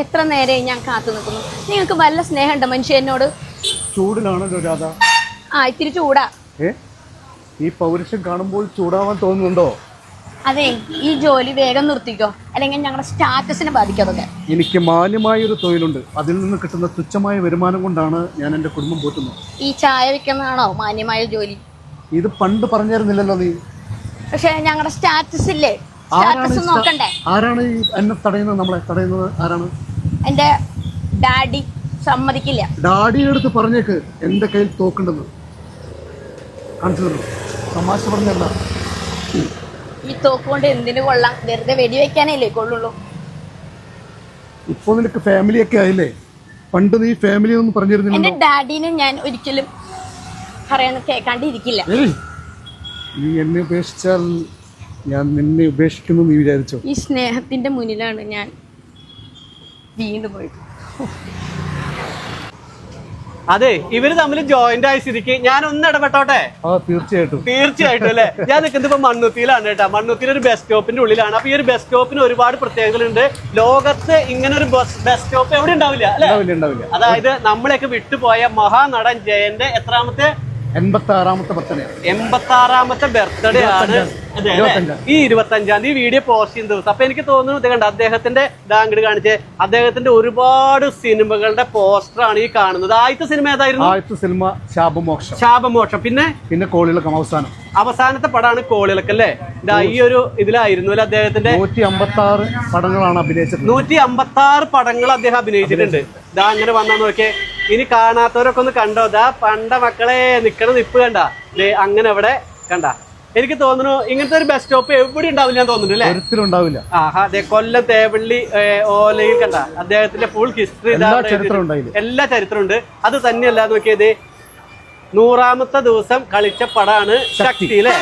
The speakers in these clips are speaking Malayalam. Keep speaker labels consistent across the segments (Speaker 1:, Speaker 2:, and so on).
Speaker 1: എത്ര നേരമായി ഞാൻ കാത്തു നിൽക്കുന്നു. നിങ്ങൾക്ക് വല്ല സ്നേഹമുണ്ടോ മനുഷ്യനോട്?
Speaker 2: ചൂടിലാണല്ലോ രാധ.
Speaker 1: ഇത്തിരി ചൂടാ.
Speaker 2: ഈ പൗരുഷം കാണുമ്പോൾ ചൂടാവാൻ തോന്നുന്നുണ്ടോ?
Speaker 1: അതെ, ഈ ജോലി വേഗം നിർത്തിക്കോ, അല്ലെങ്കിൽ ഞങ്ങളുടെ സ്റ്റാറ്റസിനെ ബാധിക്കും. അതൊക്കെ
Speaker 2: എനിക്ക് മാന്യമായൊരു തൊഴിലുണ്ട്. അതിൽ നിന്ന് കിട്ടുന്ന തുച്ഛമായ വരുമാനം കൊണ്ടാണ് ഞാൻ എൻ്റെ കുടുംബം പോറ്റുന്നത്.
Speaker 1: ഈ ചായ വെക്കുന്നതാണോ മാന്യമായ ജോലി?
Speaker 2: ഇത് പണ്ട് പറഞ്ഞിരുന്നില്ലല്ലോ നീ.
Speaker 1: പക്ഷെ ഞങ്ങളുടെ സ്റ്റാറ്റസ് ഇല്ലേ, സ്റ്റാറ്റസ് നോക്കണ്ടേ?
Speaker 2: ആരാണ് ഈ എന്നെ തടയുന്നത്? നമ്മളെ തടയുന്നത് ആരാണ്?
Speaker 1: എന്റെ ഡാഡി സമ്മതിക്കില്ല.
Speaker 2: ഡാഡിയുടെ അടുത്ത് പറഞ്ഞേക്ക് എൻ്റെ കയ്യിൽ തോക്കുണ്ടെന്ന്. കാണിച്ചു തരുന്നു. തമാശ പറഞ്ഞല്ല.
Speaker 1: ഈ തോക്ക് കൊണ്ട് എന്തിനു കൊള്ളാം? വെറുതെ വെടിവെക്കാനല്ലേ കൊള്ളുള്ളൂ.
Speaker 2: ഇപ്പൊ നിനക്ക് ഫാമിലിയൊക്കെ ആയില്ലേ? പണ്ട് നീ ഫാമിലി ഒന്നും പറഞ്ഞിരുന്നില്ല.
Speaker 1: എന്റെ ഡാഡിനെ ഞാൻ ഒരിക്കലും പറയാൻ കേൾക്കാണ്ടിരിക്കില്ല.
Speaker 2: നീ എന്നെ ഉപേക്ഷിച്ചാൽ ഞാൻ നിന്നെ ഉപേക്ഷിക്കുന്നു നീ വിചാരിച്ചോ?
Speaker 1: ഈ സ്നേഹത്തിന്റെ മുന്നിലാണ് ഞാൻ വീണ്ടും പോയത്.
Speaker 3: അതെ, ഇവര് തമ്മിൽ ജോയിന്റ് ആയ സ്ഥിതിക്ക് ഞാൻ ഒന്ന് ഇടപെട്ടോട്ടെ? തീർച്ചയായിട്ടും അല്ലെ. ഞാൻ നിൽക്കുന്നത് ഇപ്പൊ മണ്ണുത്തിയിലാണ് കേട്ടോ. മണ്ണുത്തിയിൽ ഒരു ബസ് സ്റ്റോപ്പിന്റെ ഉള്ളിലാണ്. അപ്പൊ ഈ ഒരു ബസ് സ്റ്റോപ്പിന് ഒരുപാട് പ്രത്യേകതകളുണ്ട്. ലോകത്ത് ഇങ്ങനെ ഒരു ബസ് സ്റ്റോപ്പ് എവിടെ ഉണ്ടാവില്ല അല്ലെ. അതായത് നമ്മളെയൊക്കെ വിട്ടുപോയ മഹാനടൻ ജയന്റെ എത്രാമത്തെ
Speaker 2: 86ാമത്തെ
Speaker 3: ബർത്ത്ഡേ ആണ് ഈ 25-ാം തീയതി വീഡിയോ പോസ്റ്റ് ചെയ്യുന്ന ദിവസം. അപ്പൊ എനിക്ക് തോന്നുന്നു ഇത് കണ്ട അദ്ദേഹത്തിന്റെ ഡാങ്കട് കാണിച്ച് അദ്ദേഹത്തിന്റെ ഒരുപാട് സിനിമകളുടെ പോസ്റ്ററാണ് ഈ കാണുന്നത്. ആദ്യത്തെ സിനിമ ഏതായിരുന്നു?
Speaker 2: ആദ്യത്തെ സിനിമ
Speaker 3: ശാപമോക്ഷം. പിന്നെ
Speaker 2: കോളിളക്കം.
Speaker 3: അവസാനത്തെ പടമാണ് കോളിളക്കം അല്ലേ. ഈ ഒരു ഇതിലായിരുന്നു അല്ലെ അദ്ദേഹത്തിന്റെ
Speaker 2: 156 പടങ്ങളാണ് അഭിനയിച്ചത്.
Speaker 3: 156 പടങ്ങൾ അദ്ദേഹം അഭിനയിച്ചിട്ടുണ്ട്. ഇതാ അങ്ങനെ വന്നാ നോക്കിയേ. ഇനി കാണാത്തവരൊക്കെ ഒന്ന് കണ്ടോ. ദാ പണ്ട മക്കളെ നിക്കണ നിപ്പ് കണ്ട. അങ്ങനെ അവിടെ കണ്ട. എനിക്ക് തോന്നുന്നു ഇങ്ങനത്തെ ഒരു ബസ് സ്റ്റോപ്പ് എവിടെ ഉണ്ടാവില്ല ഞാൻ തോന്നുന്നുണ്ട് അല്ലേ.
Speaker 2: ഒരിക്കലുണ്ടാവില്ല.
Speaker 3: അതെ, കൊല്ലം തേവള്ളി ഓലയിൽ കണ്ട അദ്ദേഹത്തിന്റെ ഫുൾ ഹിസ്റ്ററി എല്ലാ ചരിത്രമുണ്ട്. അത് തന്നെയല്ല നോക്കിയത് 100ാമത്തെ ദിവസം കളിച്ച പടാണ് ശക്തി അല്ലെ.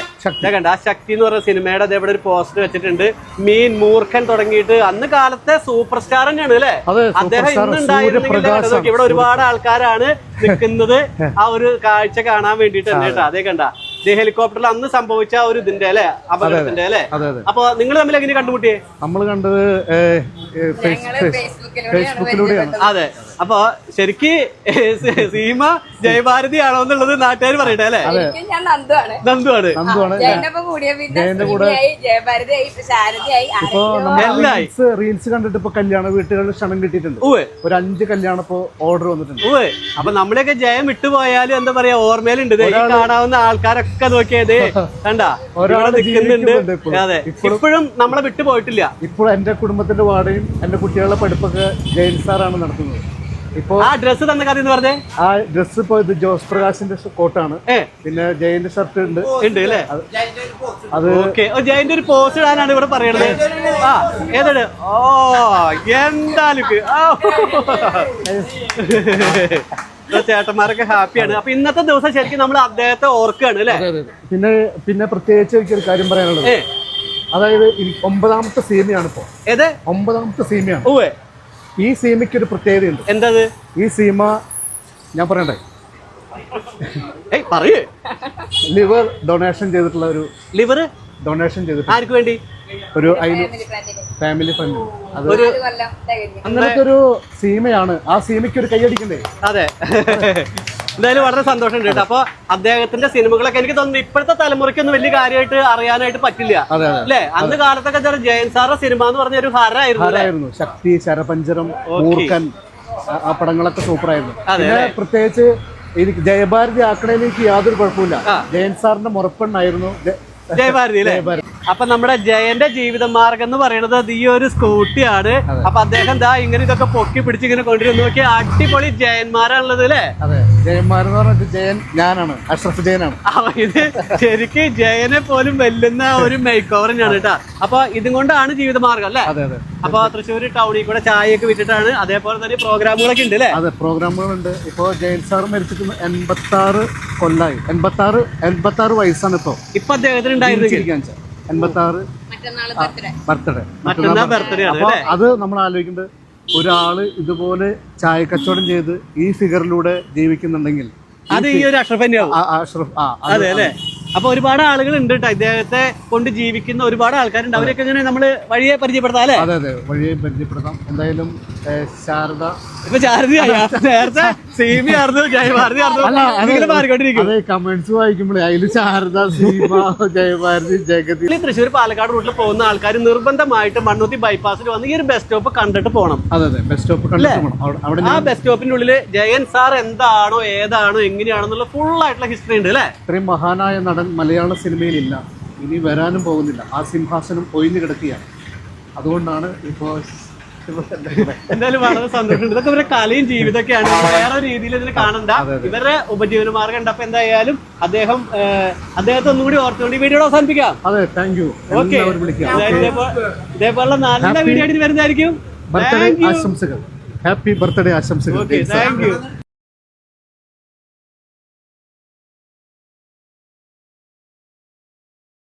Speaker 3: കണ്ട ആ ശക്തി എന്ന് പറയുന്ന സിനിമയുടെ അതേപോലെ ഒരു പോസ്റ്റർ വെച്ചിട്ടുണ്ട്. മീൻ മൂർഖൻ തുടങ്ങിയിട്ട് അന്ന് കാലത്തെ സൂപ്പർ സ്റ്റാർ തന്നെയാണ് അല്ലെ അദ്ദേഹം. ഇന്നുണ്ടായിരുന്നെങ്കിൽ ഇവിടെ ഒരുപാട് ആൾക്കാരാണ് നിൽക്കുന്നത് ആ ഒരു കാഴ്ച കാണാൻ വേണ്ടിട്ട് തന്നെ കേട്ടോ. അതേ കണ്ട ഹെലികോപ്റ്ററിൽ അന്ന് സംഭവിച്ച ഒരു ഇതിന്റെ അല്ലെ, അപകടത്തിന്റെ അല്ലെ. അപ്പൊ നിങ്ങൾ തമ്മിൽ എങ്ങനെ കണ്ടുമുട്ടിയേ?
Speaker 2: നമ്മൾ കണ്ടത് ഫേസ്ബുക്കിലൂടെയാണ്.
Speaker 3: അതെ, അപ്പൊ ശരിക്ക് സീമ ജയഭാരതി ആണോ എന്നുള്ളത് നാട്ടുകാർ പറയട്ടെ അല്ലെ. നന്ദുവാണ്.
Speaker 2: റീൽസ് കണ്ടിട്ട് ഇപ്പൊ കല്യാണ വീട്ടുകളിൽ ക്ഷണം കിട്ടിയിട്ടുണ്ട്. ഒരു 5 കല്യാണം ഇപ്പൊ ഓർഡർ വന്നിട്ടുണ്ട്.
Speaker 3: അപ്പൊ നമ്മളെയൊക്കെ ജയം വിട്ടുപോയാലും എന്താ പറയാ ഓർമ്മയിലുണ്ട്. കാണാവുന്ന ആൾക്കാരൊക്കെ നോക്കിയത് കണ്ട നിൽക്കുന്നുണ്ട്. അതെ, ഇപ്പോഴും നമ്മളെ വിട്ടുപോയിട്ടില്ല.
Speaker 2: ഇപ്പോൾ എന്റെ കുടുംബത്തിന്റെ വാടകയും എന്റെ കുട്ടികളുടെ പഠിപ്പൊക്കെ ജയൻ സാറാണ് നടത്തുന്നത്. ഇപ്പൊ
Speaker 3: ആ ഡ്രസ്സ് തന്ന കഥ എന്ന് പറഞ്ഞേ.
Speaker 2: ആ ഡ്രസ്സ് ഇപ്പൊ ഇത് ജോസ് പ്രകാശിന്റെ കോട്ടാണ്. പിന്നെ ജയന്റെ ഷർട്ട് ഉണ്ട്
Speaker 3: അല്ലേ. അത് ജയന്റെ ഒരു പോസ്റ്റ് ഇടാനാണ് ഇവിടെ പറയണത്. ആ ഏതാണ്? ഓ എന്തായാലും ചേട്ടന്മാരൊക്കെ ഹാപ്പിയാണ്. അപ്പൊ ഇന്നത്തെ ദിവസം ശരിക്കും നമ്മൾ അദ്ദേഹത്തെ ഓർക്കുകയാണ് അല്ലെ.
Speaker 2: പിന്നെ പ്രത്യേകിച്ച് എനിക്കൊരു കാര്യം പറയാനുള്ളത്, അതായത് 9ാമത്തെ സീമയാണ് ഇപ്പൊ. 9ാമത്തെ സീമയാണ്. ഈ സീമയ്ക്ക് ഒരു പ്രത്യേകതയുണ്ട്.
Speaker 3: എന്താ?
Speaker 2: ഈ സീമ ഞാൻ പറയണ്ടേ?
Speaker 3: പറയേ.
Speaker 2: ലിവർ ഡൊണേഷൻ ചെയ്തിട്ടുള്ള ഒരു
Speaker 3: ആർക്ക് വേണ്ടി?
Speaker 2: ഒരു ഫാമിലി ഫ്രണ്ട്. അങ്ങനത്തെ ഒരു സീമയാണ്. ആ സീമയ്ക്ക് ഒരു കൈയടിക്കണ്ടേ?
Speaker 3: അതെ, എന്തായാലും വളരെ സന്തോഷമുണ്ട് കേട്ടോ. അപ്പൊ അദ്ദേഹത്തിന്റെ സിനിമകളൊക്കെ എനിക്ക് തോന്നുന്നു ഇപ്പോഴത്തെ തലമുറയ്ക്കൊന്നും വലിയ കാര്യമായിട്ട് അറിയാനായിട്ട് പറ്റില്ല അല്ലെ. അന്ന് കാലത്തൊക്കെ ജയൻ സാറിന്റെ സിനിമ എന്ന് പറഞ്ഞ ഒരു ഹരായിരുന്നു.
Speaker 2: ശക്തി, ശരപഞ്ചരം, മൂർഖൻ, ആ പടങ്ങളൊക്കെ സൂപ്പറായിരുന്നു. പിന്നെ പ്രത്യേകിച്ച് എനിക്ക് ജയഭാരതി ആക്കണേൽ എനിക്ക് യാതൊരു കുഴപ്പമില്ല. ജയൻ സാറിന്റെ മുറപ്പെണ്ണായിരുന്നു
Speaker 3: ജയഭാരതി അല്ലേ. അപ്പൊ നമ്മുടെ ജയന്റെ ജീവിത മാർഗം എന്ന് പറയുന്നത് ഈ ഒരു സ്കൂട്ടിയാണ്. അപ്പൊ അദ്ദേഹം ദാ ഇങ്ങനെ ഇതൊക്കെ പൊക്കി പിടിച്ച് ഇങ്ങനെ കൊണ്ടുവരുന്ന നോക്കി അടിപൊളി ജയന്മാരാണുള്ളത് അല്ലേ.
Speaker 2: ജയന്മാരെന്ന് പറഞ്ഞിട്ട് ജയൻ ഞാനാണ്, അഷ്റഫ് ജയനാണ്.
Speaker 3: ഇത് ശരിക്കും ജയനെ പോലും വെല്ലുന്ന ഒരു മേക്ക് ഓവർ തന്നെയാണ് കേട്ടോ. അപ്പൊ ഇതും കൊണ്ടാണ് ജീവിതമാർഗം അല്ലെ. അപ്പൊ തൃശ്ശൂർ ടൗണിൽ കൂടെ ചായയൊക്കെ വിറ്റിട്ടാണ്. അതേപോലെ തന്നെ പ്രോഗ്രാമുകളൊക്കെ ഉണ്ട് അല്ലെ.
Speaker 2: അതെ, പ്രോഗ്രാമുകളുണ്ട്. ഇപ്പൊ ജയൻ സാർ മരിച്ചിട്ട് 86 കൊല്ലായി. 86 വയസ്സാണ് ഇപ്പൊ അദ്ദേഹത്തിന് ഉണ്ടായിരുന്നത്. 86 ബർത്ത്ഡേ.
Speaker 3: അപ്പൊ
Speaker 2: അത് നമ്മൾ ആലോചിക്കുന്നത്, ഒരാള് ഇതുപോലെ ചായ കച്ചവടം ചെയ്ത് ഈ ഫിഗറിലൂടെ ജീവിക്കുന്നുണ്ടെങ്കിൽ
Speaker 3: അത് ഈ ഒരു അഷ്റഫ് തന്നെയാവും. അപ്പൊ ഒരുപാട് ആളുകൾ ഉണ്ട് കേട്ടോ, ഇദ്ദേഹത്തെ കൊണ്ട് ജീവിക്കുന്ന ഒരുപാട് ആൾക്കാരുണ്ട്. അവരൊക്കെ ഇങ്ങനെ നമ്മള് വഴിയെ പരിചയപ്പെടുത്താം അല്ലേ?
Speaker 2: അതെ അതെ, വഴിയെ പരിചയപ്പെടുത്താം. എന്തായാലും ശാരദ
Speaker 3: ഇപ്പൊ ശാരദയായ നേരത്തെ സീമി ആയിരുന്നു, ജയഭാരതി ആയിരുന്നു, മാറിക്കൊണ്ടിരിക്കും.
Speaker 2: അതെ, കമന്റ്സ് വായിക്കുമ്പോഴേ അതിൽ ശാരദ, സീമ, ജയഭാരതി, ജഗതി.
Speaker 3: തൃശ്ശൂർ പാലക്കാട് റൂട്ടിൽ പോകുന്ന ആൾക്കാർ നിർബന്ധമായിട്ട് മണ്ണുത്തി ബൈപ്പാസിൽ വന്ന് ഈ ഒരു ബസ് സ്റ്റോപ്പ് കണ്ടിട്ട് പോകണം.
Speaker 2: അതെ അതെ, ബസ് സ്റ്റോപ്പ് കണ്ടിട്ട് പോകണം. അവിടെ
Speaker 3: ആ ബസ് സ്റ്റോപ്പിന്റെ ഉള്ളില് ജയൻ സാർ എന്താണോ ഏതാണോ എങ്ങനെയാണെന്നുള്ള ഫുൾ ആയിട്ടുള്ള ഹിസ്റ്ററി ഉണ്ട് അല്ലെ?
Speaker 2: ഇത്രയും മഹാനായ നടൻ മലയാള സിനിമയിലില്ല, ഇനി വരാനും പോകുന്നില്ല. ആ സിംഹാസനം ഒഴിഞ്ഞു കിടക്കുകയാണ്. അതുകൊണ്ടാണ് ഇപ്പോ
Speaker 3: എന്തായാലും വളരെ സന്തോഷമുണ്ട്. ഇതൊക്കെ ഇവരുടെ കലയും ജീവിതമൊക്കെയാണ്, വേറെ രീതിയിൽ ഇതിൽ കാണണ്ട. ഇവരുടെ ഉപജീവന മാർഗം ഉണ്ട്. അപ്പൊ എന്തായാലും അദ്ദേഹത്തെ ഒന്നുകൂടി ഓർത്തുകൊണ്ട് ഈ വീഡിയോ അവസാനിപ്പിക്കാം.
Speaker 2: അതെ, താങ്ക് യു.
Speaker 3: ഓക്കെ, ഇതേപോലുള്ള നല്ല വീഡിയോ ആയിട്ട് വരുന്നതായിരിക്കും.
Speaker 2: ബർത്ത്ഡേ ആശംസകൾ, ഹാപ്പി ബർത്ത്ഡേ ആശംസകൾ.
Speaker 3: Thank you.